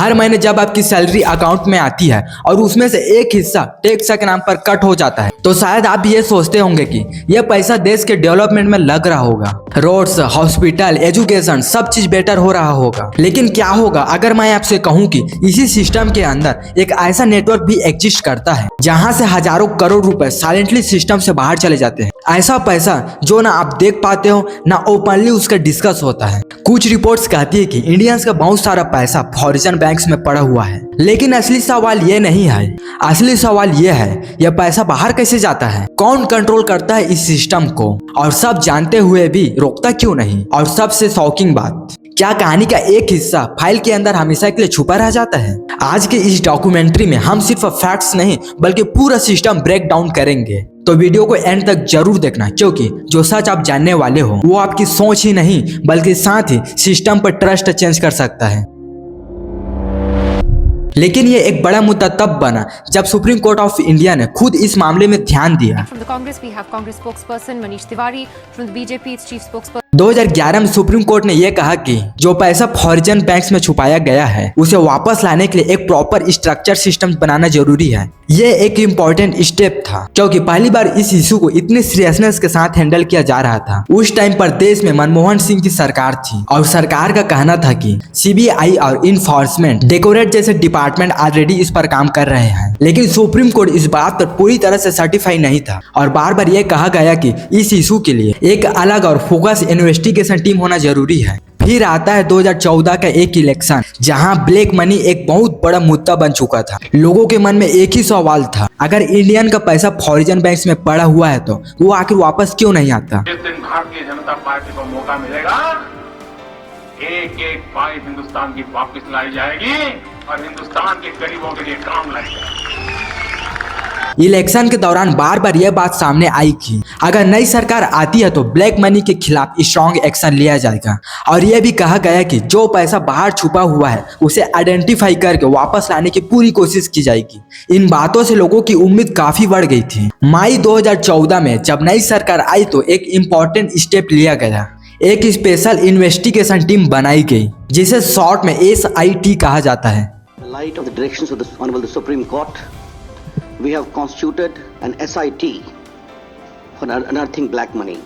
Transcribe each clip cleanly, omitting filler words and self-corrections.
हर महीने जब आपकी सैलरी अकाउंट में आती है और उसमें से एक हिस्सा टैक्स के नाम पर कट हो जाता है तो शायद आप ये सोचते होंगे कि यह पैसा देश के डेवलपमेंट में लग रहा होगा, रोड्स, हॉस्पिटल, एजुकेशन सब चीज बेटर हो रहा होगा। लेकिन क्या होगा अगर मैं आपसे कहूं कि इसी सिस्टम के अंदर एक ऐसा नेटवर्क भी एग्जिस्ट करता है जहां से हजारों करोड़ रुपए साइलेंटली सिस्टम से बाहर चले जाते हैं। ऐसा पैसा जो ना आप देख पाते हो ना ओपनली उसका डिस्कस होता है। कुछ रिपोर्ट्स कहती है कि इंडियंस का बहुत सारा पैसा फॉरेन बैंक्स में पड़ा हुआ है, लेकिन असली सवाल ये नहीं है। असली सवाल ये है यह पैसा बाहर कैसे जाता है, कौन कंट्रोल करता है इस सिस्टम को, और सब जानते हुए भी रोकता क्यों नहीं। और सबसे शॉकिंग बात, क्या कहानी का एक हिस्सा फाइल के अंदर हमेशा के लिए छुपा रह जाता है। आज के इस डॉक्यूमेंट्री में हम सिर्फ फैक्ट्स नहीं बल्कि पूरा सिस्टम ब्रेक डाउन करेंगे, तो वीडियो को एंड तक जरूर देखना, क्योंकि जो सच आप जानने वाले हो वो आपकी सोच ही नहीं बल्कि साथ ही सिस्टम पर ट्रस्ट चेंज कर सकता है। लेकिन ये एक बड़ा मुद्दा तब बना जब सुप्रीम कोर्ट ऑफ इंडिया ने खुद इस मामले में ध्यान दिया। 2011 में सुप्रीम कोर्ट ने यह कहा कि जो पैसा फॉरेन बैंक्स में छुपाया गया है उसे वापस लाने के लिए एक प्रॉपर स्ट्रक्चर सिस्टम बनाना जरूरी है। ये एक इम्पोर्टेंट स्टेप था क्योंकि पहली बार इस इशू को इतनी सीरियसनेस के साथ हैंडल किया जा रहा था। उस टाइम पर देश में मनमोहन सिंह की सरकार थी और सरकार का कहना था कि सीबीआई और इन्फोर्समेंट डायरेक्टरेट जैसे डिपार्टमेंट ऑलरेडी इस पर काम कर रहे हैं। लेकिन सुप्रीम कोर्ट इस बात पर पूरी तरह से सर्टिफाई नहीं था और बार बार यह कहा गया कि इस इशू के लिए एक अलग और फोकस इन्वेस्टिगेशन टीम होना जरूरी है। फिर आता है 2014 का एक इलेक्शन जहां ब्लैक मनी एक बहुत बड़ा मुद्दा बन चुका था। लोगों के मन में एक ही सवाल था, अगर इंडियन का पैसा फॉरेन बैंक्स में पड़ा हुआ है तो वो आखिर वापस क्यों नहीं आता। जिस दिन भारतीय जनता पार्टी को मौका मिलेगा, एक एक फाइल हिंदुस्तान की वापस लाई जाएगी और हिंदुस्तान के गरीबों के लिए काम लाई जाएगी। इलेक्शन के दौरान बार बार यह बात सामने आई कि अगर नई सरकार आती है तो ब्लैक मनी के खिलाफ स्ट्रॉन्ग एक्शन लिया जाएगा और यह भी कहा गया कि जो पैसा बाहर छुपा हुआ है उसे आइडेंटिफाई करके वापस लाने की पूरी कोशिश की जाएगी। इन बातों से लोगों की उम्मीद काफी बढ़ गई थी। मई 2014 में जब नई सरकार आई तो एक इम्पोर्टेंट स्टेप लिया गया। एक स्पेशल इन्वेस्टिगेशन टीम बनाई गई जिसे शॉर्ट में SIT कहा जाता है। light of the directions of the Honorable the Supreme Court, we have constituted an SIT for unearthing black money.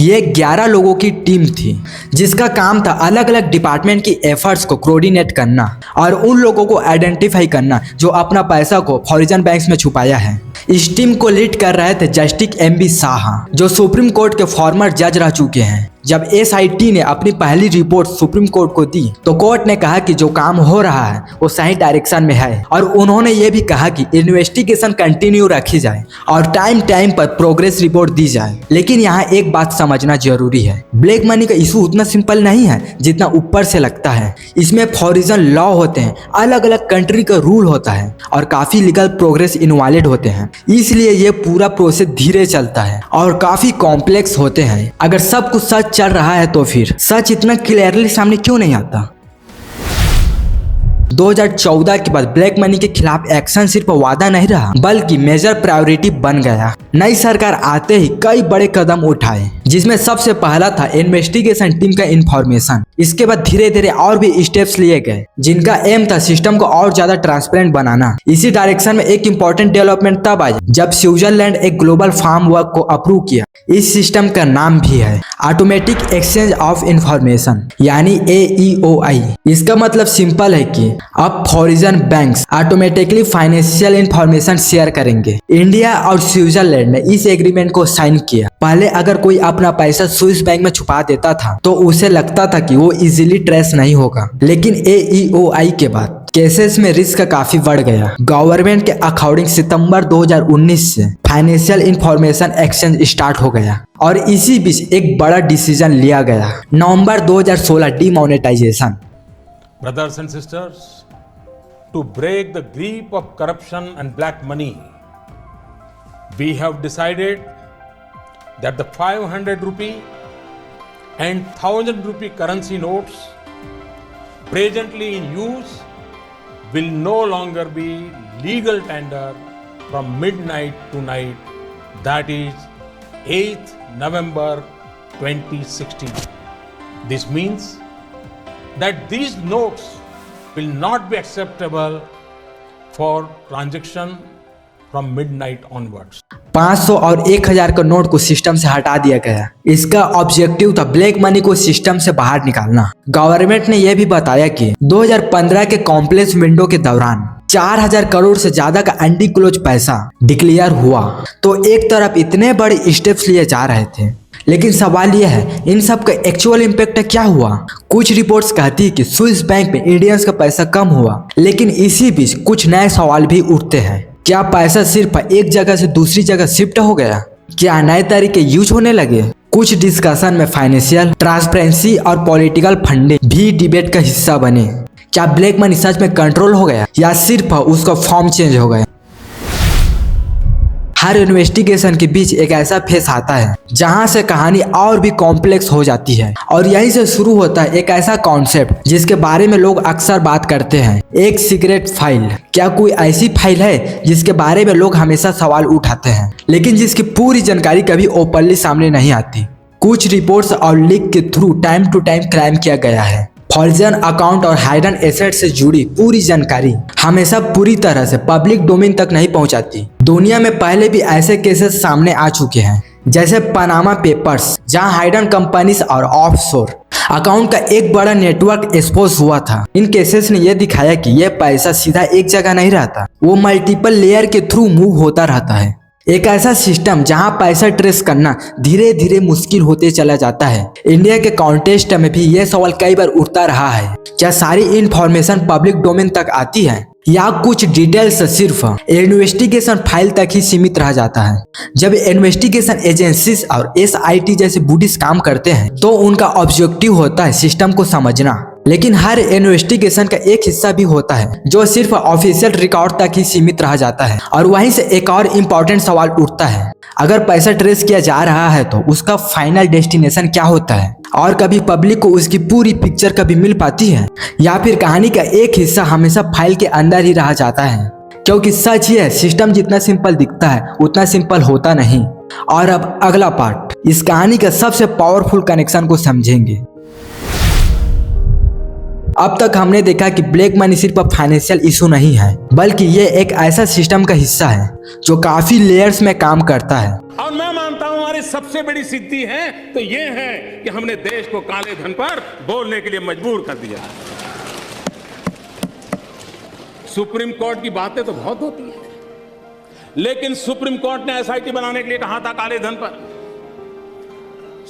ये 11 लोगों की टीम थी जिसका काम था अलग अलग डिपार्टमेंट की एफर्ट्स को कोऑर्डिनेट करना और उन लोगों को आइडेंटिफाई करना जो अपना पैसा को फॉरेन बैंक्स में छुपाया है। इस टीम को लीड कर रहे थे जस्टिस MB शाह जो सुप्रीम कोर्ट के फॉर्मर जज रह चुके हैं। जब SIT ने अपनी पहली रिपोर्ट सुप्रीम कोर्ट को दी तो कोर्ट ने कहा कि जो काम हो रहा है वो सही डायरेक्शन में है और उन्होंने ये भी कहा कि इन्वेस्टिगेशन कंटिन्यू रखी जाए और टाइम टाइम पर प्रोग्रेस रिपोर्ट दी जाए। लेकिन यहाँ एक बात समझना जरूरी है, ब्लैक मनी का इशू उतना सिंपल नहीं है जितना ऊपर से लगता है। इसमें फॉरेन लॉ होते हैं, अलग अलग कंट्री का रूल होता है और काफी लीगल प्रोग्रेस इन्वॉल्व होते हैं, इसलिए ये पूरा प्रोसेस धीरे चलता है और काफी कॉम्प्लेक्स होते हैं। अगर सब कुछ सच चल रहा है तो फिर सच इतना क्लियरली सामने क्यों नहीं आता। 2014 के बाद ब्लैक मनी के खिलाफ एक्शन सिर्फ वादा नहीं रहा बल्कि मेजर प्रायोरिटी बन गया। नई सरकार आते ही कई बड़े कदम उठाए जिसमें सबसे पहला था इन्वेस्टिगेशन टीम का इंफॉर्मेशन। इसके बाद धीरे धीरे और भी स्टेप्स लिए गए जिनका एम था सिस्टम को और ज्यादा ट्रांसपेरेंट बनाना। इसी डायरेक्शन में एक इम्पोर्टेंट डेवलपमेंट तब आया जब स्विट्जरलैंड एक ग्लोबल फार्म वर्क को अप्रूव किया। इस सिस्टम का नाम भी है ऑटोमेटिक एक्सचेंज ऑफ इंफॉर्मेशन यानी AEOI। इसका मतलब सिंपल है कि अब foreign banks automatically financial information share करेंगे। इंडिया और स्विट्जरलैंड ने इस एग्रीमेंट को साइन किया। पहले अगर कोई अपना पैसा स्विस बैंक में छुपा देता था तो उसे लगता था कि वो इजीली ट्रेस नहीं होगा, लेकिन AEOI के बाद केसेस में रिस्क काफी बढ़ गया। गवर्नमेंट के अकॉर्डिंग सितंबर 2019 से फाइनेंशियल इंफॉर्मेशन एक्सचेंज स्टार्ट हो गया और इसी बीच एक बड़ा डिसीजन लिया गया, नवंबर 2016 demonetisation. Brothers and sisters, to break the grip of corruption and black money, we have decided that the 500 rupee and 1000 rupee currency notes presently in use will no longer be legal tender from midnight to night, that is 8th November 2016. This means that these notes will not be acceptable for transaction from midnight onwards. 500 और 1000 का note को system से हटा दिया गया। इसका objective था black money को सिस्टम से बाहर निकालना। गवर्नमेंट ने यह भी बताया कि 2015 के कॉम्प्लेक्स विंडो के दौरान 4000 करोड़ से ज्यादा का एंटी क्लोज पैसा डिक्लेयर हुआ। तो एक तरफ इतने बड़े स्टेप्स लिए जा रहे थे, लेकिन सवाल यह है इन सब का एक्चुअल इम्पैक्ट क्या हुआ। कुछ रिपोर्ट्स कहती है कि स्विस बैंक में इंडियंस का पैसा कम हुआ, लेकिन इसी बीच कुछ नए सवाल भी उठते हैं। क्या पैसा सिर्फ एक जगह से दूसरी जगह शिफ्ट हो गया? क्या नए तरीके यूज होने लगे? कुछ डिस्कशन में फाइनेंशियल ट्रांसपेरेंसी और पॉलिटिकल फंडिंग भी डिबेट का हिस्सा बने। क्या ब्लैक मनी सच में कंट्रोल हो गया या सिर्फ उसका फॉर्म चेंज हो गया? हर इन्वेस्टिगेशन के बीच एक ऐसा फेस आता है जहां से कहानी और भी कॉम्प्लेक्स हो जाती है, और यहीं से शुरू होता है एक ऐसा कॉन्सेप्ट जिसके बारे में लोग अक्सर बात करते हैं, एक सीक्रेट फाइल। क्या कोई ऐसी फाइल है जिसके बारे में लोग हमेशा सवाल उठाते हैं, लेकिन जिसकी पूरी जानकारी कभी ओपनली सामने नहीं आती? कुछ रिपोर्ट्स और लीक के through time to time claim किया गया है फॉर्जन अकाउंट और हाइडन एसेट से जुड़ी पूरी जानकारी हमेशा पूरी तरह से पब्लिक डोमेन तक नहीं पहुंचाती। दुनिया में पहले भी ऐसे केसेस सामने आ चुके हैं, जैसे पनामा पेपर्स, जहां हाइडन कंपनीज और ऑफशोर अकाउंट का एक बड़ा नेटवर्क एक्सपोज हुआ था। इन केसेस ने यह दिखाया कि यह पैसा सीधा एक जगह नहीं रहता, वो मल्टीपल लेयर के थ्रू मूव होता रहता है। एक ऐसा सिस्टम जहां पैसा ट्रेस करना धीरे धीरे मुश्किल होते चला जाता है। इंडिया के कॉन्टेस्ट में भी यह सवाल कई बार उठता रहा है, क्या सारी इंफॉर्मेशन पब्लिक डोमेन तक आती है या कुछ डिटेल्स सिर्फ इन्वेस्टिगेशन फाइल तक ही सीमित रह जाता है? जब इन्वेस्टिगेशन एजेंसीज और SIT जैसे बॉडीज काम करते हैं तो उनका ऑब्जेक्टिव होता है सिस्टम को समझना, लेकिन हर इन्वेस्टिगेशन का एक हिस्सा भी होता है जो सिर्फ ऑफिशियल रिकॉर्ड तक ही सीमित रह जाता है। और वहीं से एक और इम्पोर्टेंट सवाल उठता है, अगर पैसा ट्रेस किया जा रहा है तो उसका फाइनल डेस्टिनेशन क्या होता है? और कभी पब्लिक को उसकी पूरी पिक्चर कभी मिल पाती है, या फिर कहानी का एक हिस्सा हमेशा फाइल के अंदर ही रह जाता है? क्योंकि सच ये है, सिस्टम जितना सिंपल दिखता है उतना सिंपल होता नहीं। और अब अगला पार्ट, इस कहानी का सबसे पावरफुल कनेक्शन को समझेंगे। अब तक हमने देखा कि ब्लैक मनी सिर्फ फाइनेंशियल इशू नहीं है, बल्कि ये एक ऐसा सिस्टम का हिस्सा है जो काफी लेयर्स में काम करता है। और मैं मानता हूं हमारी सबसे बड़ी सिद्धि है तो ये है कि हमने देश को काले धन पर बोलने के लिए मजबूर कर दिया। सुप्रीम कोर्ट की बातें तो बहुत होती है, लेकिन सुप्रीम कोर्ट ने SIT बनाने के लिए कहा था काले धन पर।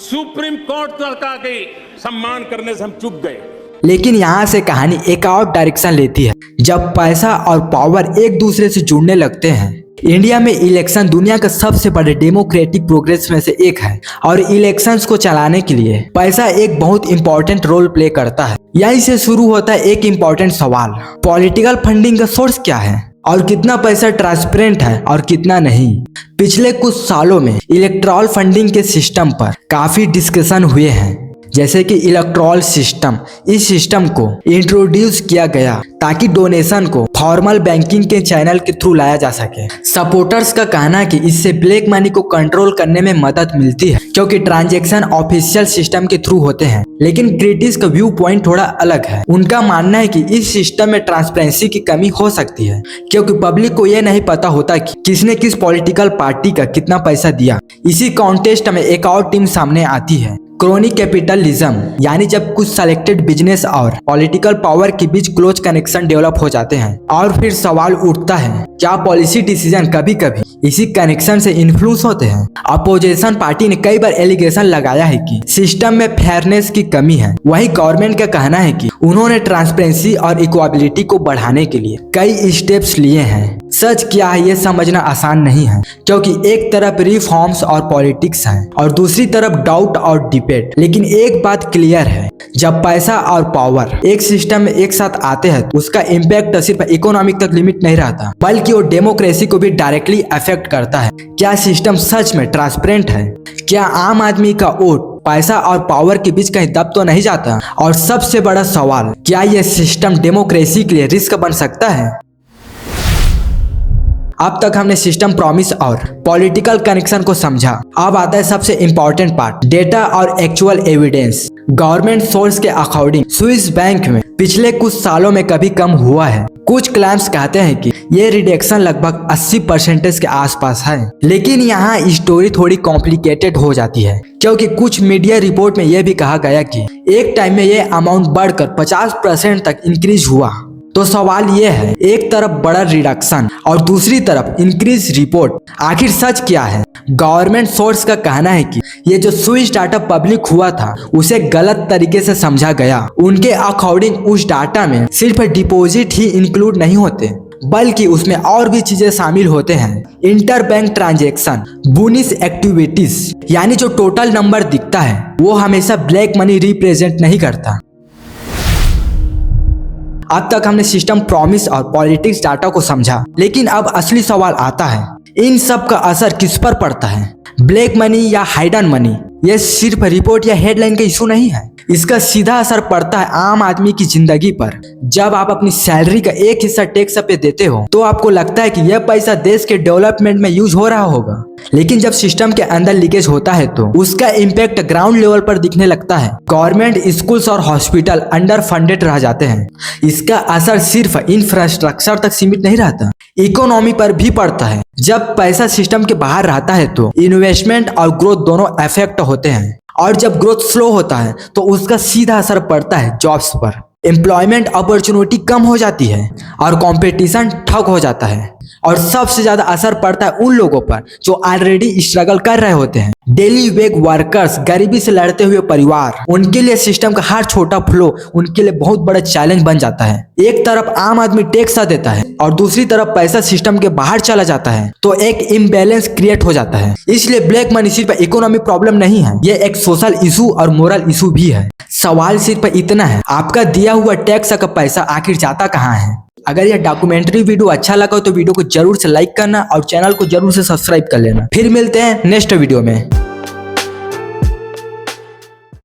सुप्रीम कोर्ट का के सम्मान करने से हम चूक गए। लेकिन यहाँ से कहानी एक और डायरेक्शन लेती है, जब पैसा और पावर एक दूसरे से जुड़ने लगते हैं। इंडिया में इलेक्शन दुनिया का सबसे बड़े डेमोक्रेटिक प्रोग्रेस में से एक है, और इलेक्शंस को चलाने के लिए पैसा एक बहुत इंपॉर्टेंट रोल प्ले करता है। यहीं से शुरू होता है एक इंपॉर्टेंट सवाल, पॉलिटिकल फंडिंग का सोर्स क्या है और कितना पैसा ट्रांसपेरेंट है और कितना नहीं। पिछले कुछ सालों में इलेक्ट्रॉल फंडिंग के सिस्टम पर काफी डिस्कशन हुए हैं, जैसे कि इलेक्ट्रॉल सिस्टम। इस सिस्टम को इंट्रोड्यूस किया गया ताकि डोनेशन को फॉर्मल बैंकिंग के चैनल के थ्रू लाया जा सके। सपोर्टर्स का कहना है कि इससे ब्लैक मनी को कंट्रोल करने में मदद मिलती है, क्योंकि ट्रांजैक्शन ऑफिशियल सिस्टम के थ्रू होते हैं। लेकिन क्रिटिक्स का व्यू पॉइंट थोड़ा अलग है। उनका मानना है कि इस सिस्टम में ट्रांसपेरेंसी की कमी हो सकती है, क्योंकि पब्लिक को यह नहीं पता होता कि किसने किस पॉलिटिकल पार्टी का कितना पैसा दिया। इसी कॉन्टेस्ट में एक और टीम सामने आती है, क्रोनी कैपिटलिज्म, यानी जब कुछ सेलेक्टेड बिजनेस और पॉलिटिकल पावर के बीच क्लोज कनेक्शन डेवलप हो जाते हैं। और फिर सवाल उठता है, क्या पॉलिसी डिसीजन कभी कभी इसी कनेक्शन से इन्फ्लुएंस होते हैं? अपोजिशन पार्टी ने कई बार एलिगेशन लगाया है कि सिस्टम में फेयरनेस की कमी है। वहीं गवर्नमेंट का कहना है कि उन्होंने ट्रांसपेरेंसी और इक्वालिटी को बढ़ाने के लिए कई स्टेप्स लिए हैं। सच क्या है ये समझना आसान नहीं है, क्योंकि एक तरफ रिफॉर्म्स और पॉलिटिक्स है और दूसरी तरफ डाउट और डिबेट। लेकिन एक बात क्लियर है, जब पैसा और पावर एक सिस्टम में एक साथ आते हैं तो उसका इम्पैक्ट सिर्फ इकोनॉमिक तक लिमिट नहीं रहता, बल्कि वो डेमोक्रेसी को भी डायरेक्टली अफेक्ट करता है। क्या सिस्टम सच में ट्रांसपेरेंट है? क्या आम आदमी का वोट पैसा और पावर के बीच कहीं दब तो नहीं जाता? और सबसे बड़ा सवाल, क्या यह सिस्टम डेमोक्रेसी के लिए रिस्क बन सकता है? अब तक हमने सिस्टम प्रॉमिस और पॉलिटिकल कनेक्शन को समझा। अब आता है सबसे इंपॉर्टेंट पार्ट, डेटा और एक्चुअल एविडेंस। गवर्नमेंट सोर्स के अकॉर्डिंग स्विस बैंक में पिछले कुछ सालों में कभी कम हुआ है। कुछ क्लाइम्स कहते हैं कि ये रिडक्शन लगभग 80% के आसपास है, लेकिन यहाँ स्टोरी थोड़ी कॉम्प्लिकेटेड हो जाती है, क्योंकि कुछ मीडिया रिपोर्ट में यह भी कहा गया कि एक टाइम में ये अमाउंट बढ़कर 50% तक इंक्रीज हुआ। तो सवाल ये है, एक तरफ बड़ा रिडक्शन और दूसरी तरफ इंक्रीज रिपोर्ट, आखिर सच क्या है? गवर्नमेंट सोर्स का कहना है कि ये जो स्विच डाटा पब्लिक हुआ था उसे गलत तरीके से समझा गया। उनके अकॉर्डिंग उस डाटा में सिर्फ डिपॉजिट ही इंक्लूड नहीं होते, बल्कि उसमें और भी चीजें शामिल होते हैं। इंटर बैंक ट्रांजैक्शन, बुनिस एक्टिविटीज, यानी जो टोटल नंबर दिखता है वो हमेशा ब्लैक मनी रिप्रेजेंट नहीं करता। अब तक हमने सिस्टम, प्रॉमिस और पॉलिटिक्स डाटा को समझा, लेकिन अब असली सवाल आता है, इन सब का असर किस पर पड़ता है? ब्लैक मनी या हाइडन मनी? ये सिर्फ रिपोर्ट या हेडलाइन का इशू नहीं है, इसका सीधा असर पड़ता है आम आदमी की जिंदगी पर। जब आप अपनी सैलरी का एक हिस्सा टैक्स पे देते हो तो आपको लगता है कि यह पैसा देश के डेवलपमेंट में यूज हो रहा होगा, लेकिन जब सिस्टम के अंदर लीकेज होता है तो उसका इम्पैक्ट ग्राउंड लेवल पर दिखने लगता है। गवर्नमेंट, स्कूल्स और हॉस्पिटल अंडर फंडेड रह जाते हैं। इसका असर सिर्फ इंफ्रास्ट्रक्चर तक सीमित नहीं रहता, इकोनॉमी पर भी पड़ता है। जब पैसा सिस्टम के बाहर रहता है तो इन्वेस्टमेंट और ग्रोथ दोनों अफेक्ट होते हैं, और जब ग्रोथ स्लो होता है तो उसका सीधा असर पड़ता है जॉब्स पर। एम्प्लॉयमेंट अपॉर्चुनिटी कम हो जाती है और कंपटीशन ठप हो जाता है, और सबसे ज्यादा असर पड़ता है उन लोगों पर जो ऑलरेडी स्ट्रगल कर रहे होते हैं। डेली वेज वर्कर्स, गरीबी से लड़ते हुए परिवार, उनके लिए सिस्टम का हर छोटा फ्लो उनके लिए बहुत बड़ा चैलेंज बन जाता है। एक तरफ आम आदमी टैक्स देता है और दूसरी तरफ पैसा सिस्टम के बाहर चला जाता है, तो एक इम्बैलेंस क्रिएट हो जाता है। इसलिए ब्लैक मनी सिर्फ इकोनॉमिक प्रॉब्लम नहीं है, ये एक सोशल इशू और मोरल इशू भी है। सवाल सिर्फ इतना है, आपका दिया हुआ टैक्स का पैसा आखिर जाता कहाँ है? अगर यह डॉक्यूमेंट्री वीडियो अच्छा लगा तो वीडियो को जरूर से लाइक करना और चैनल को जरूर से सब्सक्राइब कर लेना। फिर मिलते हैं नेक्स्ट वीडियो में।